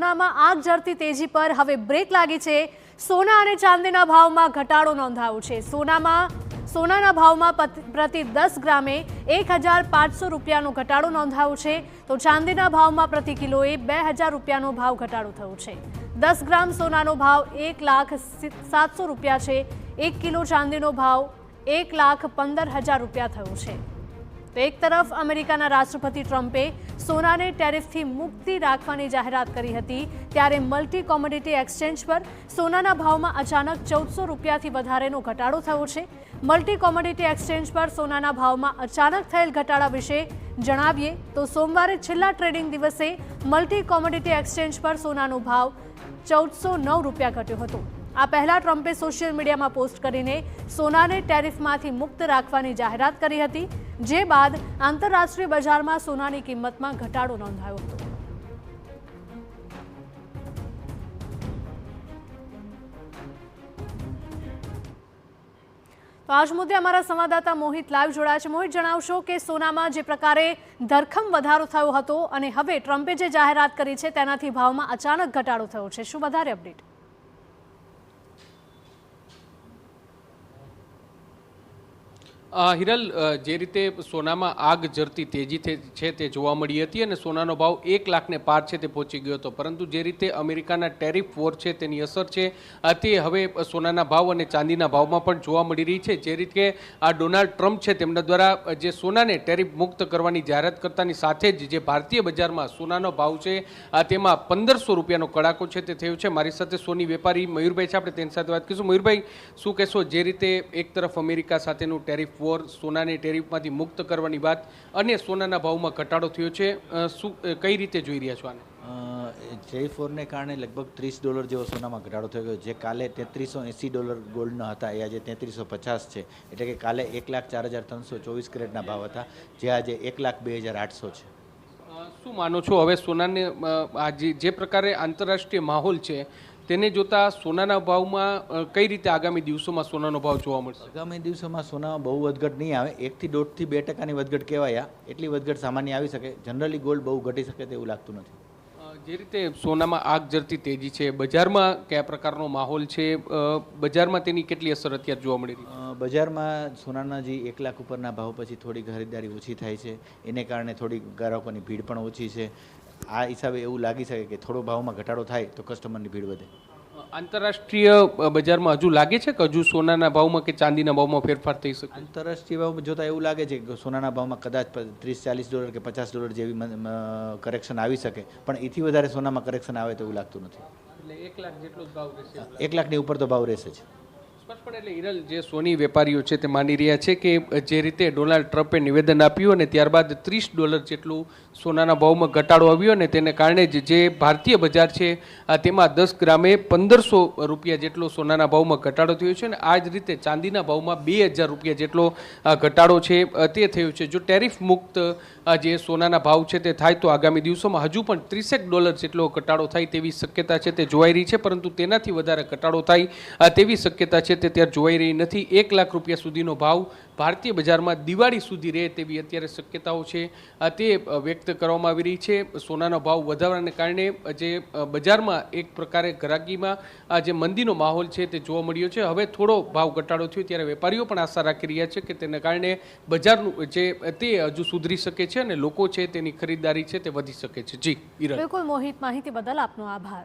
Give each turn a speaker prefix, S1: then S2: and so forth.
S1: સોનામાં આગ ઝરતી તેજી પર હવે બ્રેક લાગી છે। સોના અને ચાંદીના ભાવમાં ઘટાડો નોંધાયો છે। સોનાના ભાવમાં પ્રતિ 10 ગ્રામે 1500 રૂપિયાનો ઘટાડો નોંધાયો છે, તો ચાંદીના ભાવમાં પ્રતિ કિલોએ 2000 રૂપિયાનો ભાવ ઘટાડો થયો છે। 10 ગ્રામ સોનાનો ભાવ 1,07,000 રૂપિયા છે। 1 કિલો ચાંદીનો ભાવ 1,15,000 રૂપિયા થયો છે। તો એક તરફ અમેરિકાના રાષ્ટ્રપતિ ટ્રમ્પે સોનાને ટેરિફથી મુક્તિ રાખવાની જાહેરાત કરી હતી, ત્યારે મલ્ટી કોમોડિટી એક્સચેન્જ પર સોનાના ભાવમાં અચાનક 1400 રૂપિયાથી વધારેનો ઘટાડો થયો છે। મલ્ટી કોમોડિટી એક્સચેન્જ પર સોનાના ભાવમાં અચાનક થયેલ ઘટાડા વિશે જણાવીએ તો સોમવારે છેલ્લા ટ્રેડિંગ દિવસે મલ્ટી કોમોડિટી એક્સચેન્જ પર સોનાનો ભાવ 1409 રૂપિયા ઘટ્યો હતો। આ પહેલા ટ્રમ્પે સોશિયલ મીડિયામાં પોસ્ટ કરીને સોનાને ટેરિફમાંથી મુક્ત રાખવાની જાહેરાત કરી હતી, જે બાદ આંતરરાષ્ટ્રીય બજારમાં સોનાની કિંમતમાં ઘટાડો નોંધાયો હતો। તો આજ મુદ્દે અમારા સંવાદદાતા મોહિત લાઈવ જોડાયા છે। મોહિત, જણાવશો કે સોનામાં જે પ્રકારે ધરખમ વધારો થયો હતો અને હવે ટ્રમ્પે જે જાહેરાત કરી છે તેનાથી ભાવમાં અચાનક ઘટાડો થયો છે, શું વધારે અપડેટ?
S2: હિરલ, જે રીતે સોનામાં આગ ઝરતી તેજી છે તે જોવા મળી હતી અને સોનાનો ભાવ 1 લાખને પાર છે તે પહોંચી ગયો હતો, પરંતુ જે રીતે અમેરિકાના ટેરિફ વોર છે તેની અસર છે તે હવે સોનાના ભાવ અને ચાંદીના ભાવમાં પણ જોવા મળી રહી છે। જે રીતે આ ડોનાલ્ડ ટ્રમ્પ છે તેમના દ્વારા જે સોનાને ટેરિફ મુક્ત કરવાની જાહેરાત કરતાની સાથે જ જે ભારતીય બજારમાં સોનાનો ભાવ છે તેમાં 1500 રૂપિયાનો કડાકો છે તે થયો છે। મારી સાથે સોની વેપારી મયુરભાઈ છે, આપણે તેની સાથે વાત કરીશું। મયુરભાઈ, શું કહેશો, જે રીતે એક તરફ અમેરિકા સાથેનું ટેરિફ વોર, સોનાને ટેરિફમાંથી મુક્ત કરવાની વાત અને સોનાના ભાવમાં ઘટાડો થયો છે, શું કઈ રીતે જોઈ રહ્યા છો આને?
S3: ટેરિફ વોરને કારણે લગભગ $30 જેવો સોનામાં ઘટાડો થયો ગયો, જે કાલે $3380 ગોલ્ડના હતા એ આજે 3350 છે, એટલે કે કાલે 1,04,324 કેરેટના ભાવ હતા, જે આજે 1,02,800 છે।
S2: શું માનો છો, હવે સોનાને જે પ્રકારે આંતરરાષ્ટ્રીય માહોલ છે તેને જોતા સોનાના ભાવમાં કઈ રીતે આગામી દિવસોમાં સોનાનો ભાવ જોવા મળશે?
S3: આગામી દિવસોમાં સોનામાં બહુ વધઘટ નહીં આવે, 1 થી 2% વધઘટ કહેવાય, એટલી વધઘટ સામાન્ય આવી શકે। જનરલી ગોલ્ડ બહુ ઘટી શકે તેવું લાગતું નથી।
S2: જે રીતે સોનામાં આગ ઝરતી તેજી છે, બજારમાં કયા પ્રકારનો માહોલ છે, બજારમાં તેની કેટલી અસર અત્યારે જોવા મળી રહી?
S3: બજારમાં સોનાના જે 1 લાખ ઉપરના ભાવ પછી થોડી ખરીદારી ઓછી થાય છે, એને કારણે થોડી ગ્રાહકોની ભીડ પણ ઓછી છે। આ હિસાબે એવું લાગી શકે કે થોડો ભાવમાં ઘટાડો થાય તો કસ્ટમરની ભીડ વધે।
S2: આંતરરાષ્ટ્રીય બજારમાં હજુ લાગે છે કે હજુ સોનાના ભાવમાં કે ચાંદીના ભાવમાં ફેરફાર થઈ શકે?
S3: આંતરરાષ્ટ્રીય ભાવ જોતાં એવું લાગે છે કે સોનાના ભાવમાં કદાચ $30-40 કે $50 જેવી કરેક્શન આવી શકે, પણ એથી વધારે સોનામાં કરેક્શન આવે તો એવું લાગતું નથી।
S2: એટલે 1 લાખ જેટલો જ ભાવ રહેશે?
S3: 1 લાખની ઉપર તો ભાવ રહેશે જ।
S2: એટલે હિરલ, જે સોની વેપારીઓ છે તે માની રહ્યા છે કે જે રીતે ડોનાલ્ડ ટ્રમ્પે નિવેદન આપ્યું અને ત્યારબાદ $30 જેટલું સોનાના ભાવમાં ઘટાડો આવ્યો અને તેને કારણે જ જે ભારતીય બજાર છે તેમાં 10 ગ્રામે 1500 રૂપિયા જેટલો સોનાના ભાવમાં ઘટાડો થયો છે અને આ જ રીતે ચાંદીના ભાવમાં 2000 રૂપિયા જેટલો ઘટાડો છે તે થયો છે। જો ટેરિફ મુક્ત જે સોનાના ભાવ છે તે થાય તો આગામી દિવસોમાં હજુ પણ $30 જેટલો ઘટાડો થાય તેવી શક્યતા છે તે જોવાઈ રહી છે, પરંતુ તેનાથી વધારે ઘટાડો થાય તેવી શક્યતા છે તે ત્યારે જોવાઈ રહી નથી। 1 લાખ રૂપિયા સુધીનો ભાવ ભારતીય બજારમાં દિવાળી સુધી રહે તેવી અત્યારે શક્યતાઓ છે તે વ્યક્ત કરવામાં આવી રહી છે। સોનાનો ભાવ વધારવાને કારણે જે બજારમાં એક પ્રકારે ગ્રાહકીમાં જે મંદીનો માહોલ છે તે જોવા મળ્યો છે। હવે થોડો ભાવ ઘટાડો થયો ત્યારે વેપારીઓ પણ આશા રાખી રહ્યા છે કે તેને કારણે બજારનું જે તે હજુ સુધરી શકે છે અને લોકો છે તેની ખરીદારી છે તે વધી શકે છે। જી હિરલ।
S1: બિલકુલ મોહિત, માહિતી બદલ આપનો આભાર।